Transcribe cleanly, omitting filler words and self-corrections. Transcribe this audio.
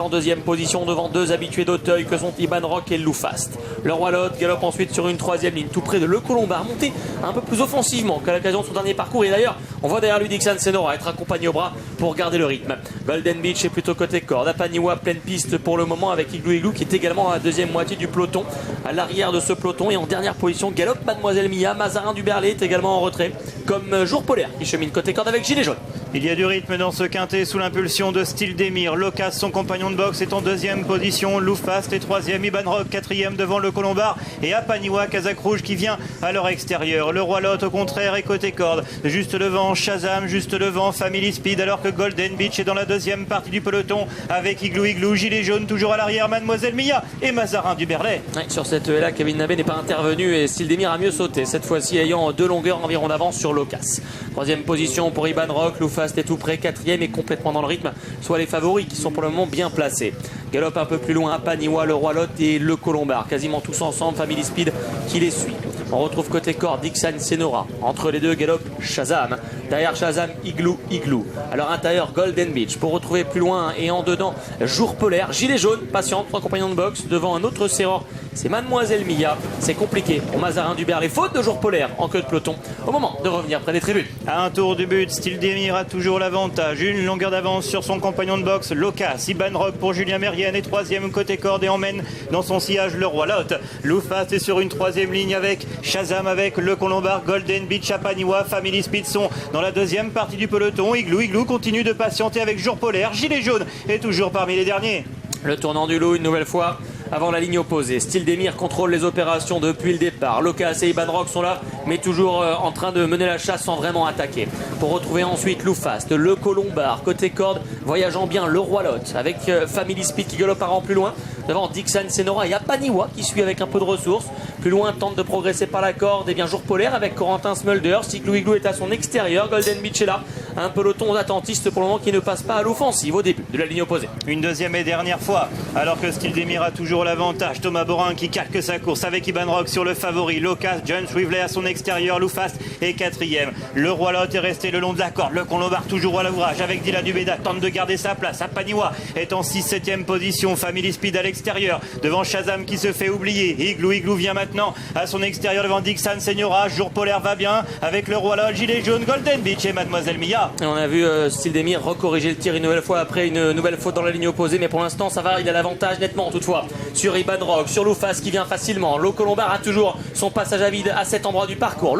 En deuxième position devant deux habitués d'Auteuil que sont Iban Rock et Loufast. Le Roi Lot galope ensuite sur une troisième ligne tout près de Le Colombard, monté un peu plus offensivement qu'à l'occasion de son dernier parcours. Et d'ailleurs, on voit derrière lui Dixon Senora être accompagné au bras pour garder le rythme. Golden Beach est plutôt côté corde. Apaniwa pleine piste pour le moment avec Igloo Igloo qui est également à la deuxième moitié du peloton. À l'arrière de ce peloton et en dernière position, galope Mademoiselle Mia. Mazarin du Berlay est également en retrait, comme Jour Polaire qui chemine côté corde avec gilet jaune. Il y a du rythme dans ce quintet sous l'impulsion de Stildemir. Locas, son compagnon de boxe, est en deuxième position. Loufast est troisième. Iban Rock, quatrième devant Le Colombard. Et Apaniwa, Casaque Rouge qui vient à leur extérieur. Le Roi Lot, au contraire, est côté corde. Juste devant Shazam, juste devant Family Speed. Alors que Golden Beach est dans la deuxième partie du peloton avec Igloo Igloo. Gilet jaune toujours à l'arrière. Mademoiselle Mia et Mazarin du Berlay. Ouais, sur cette là, Kevin Nabé n'est pas intervenu et Stildemir a mieux sauté. Cette fois-ci ayant 2 longueurs environ d'avance sur Locas. Troisième position pour Iban Rock. Loufast est tout près. Quatrième et complètement dans le rythme. Soit les favoris qui sont pour le moment bien placés. Galope un peu plus loin Apaniwa, le Roi Lot et Le Colombard. Quasiment tous ensemble. Family Speed qui les suit. On retrouve côté corde Dixon Senora. Entre les deux galope Shazam. Derrière Shazam, Igloo Igloo. Alors intérieur Golden Beach. Pour retrouver plus loin et en dedans Jour Polaire. Gilet jaune, patiente, 3 compagnons de boxe. Devant un autre serreur, c'est Mademoiselle Mia. C'est compliqué pour Mazarin du Berlay. Faute de Jour Polaire en queue de peloton. Au moment de revenir près des tribunes. À un tour du but, Stildemir a toujours l'avantage. Une longueur d'avance sur son compagnon de boxe, Locas. Iban Rock pour Julien Mérienne est troisième côté corde et emmène dans son sillage le Roi Lot. Loufast est sur une troisième ligne avec Shazam, avec Le Colombard, Golden Beach, Apaniwa, Family Speed sont dans la deuxième partie du peloton. Igloo Igloo continue de patienter avec Jour Polaire. Gilet jaune est toujours parmi les derniers. Le tournant du loup une nouvelle fois avant la ligne opposée. Stildemir contrôle les opérations depuis le départ. Locas et Iban Rock sont là, mais toujours en train de mener la chasse sans vraiment attaquer. Pour retrouver ensuite Loufast, Le Colombard, côté corde, voyageant bien le Roi Lot, avec Family Speed qui galope un rang plus loin. Devant Dixon Senora et Apaniwa qui suit avec un peu de ressources. Plus loin, tente de progresser par la corde. Et bien Jour Polaire avec Corentin Smulders. Igloo Igloo est à son extérieur. Golden Beach est là. Un peloton d'attentistes pour le moment qui ne passe pas à l'offensive au début de la ligne opposée. Une deuxième et dernière fois, alors que Stildemir a toujours l'avantage. Thomas Borin qui calque sa course avec Iban Rock sur le favori. Locas, James Rivley à son extérieur. Loufast est quatrième. Le Roi Lot est resté le long de la corde. Le Colombard toujours à l'ouvrage avec Dylan Dubeda. Tente de garder sa place. Apaniwa est en 6-7e position. Family Speed à l'extérieur. Devant Shazam qui se fait oublier. Igloo Igloo vient maintenant à son extérieur devant Dixon Senora. Jour Polaire va bien avec le Roi Lot. Gilet jaune, Golden Beach et Mademoiselle Mia. Et on a vu Stildemir recorriger le tir une nouvelle fois après une nouvelle faute dans la ligne opposée. Mais pour l'instant ça va, il a l'avantage nettement toutefois sur Iban Rock, sur Loufast qui vient facilement. Le Colombard a toujours son passage à vide à cet endroit du parcours.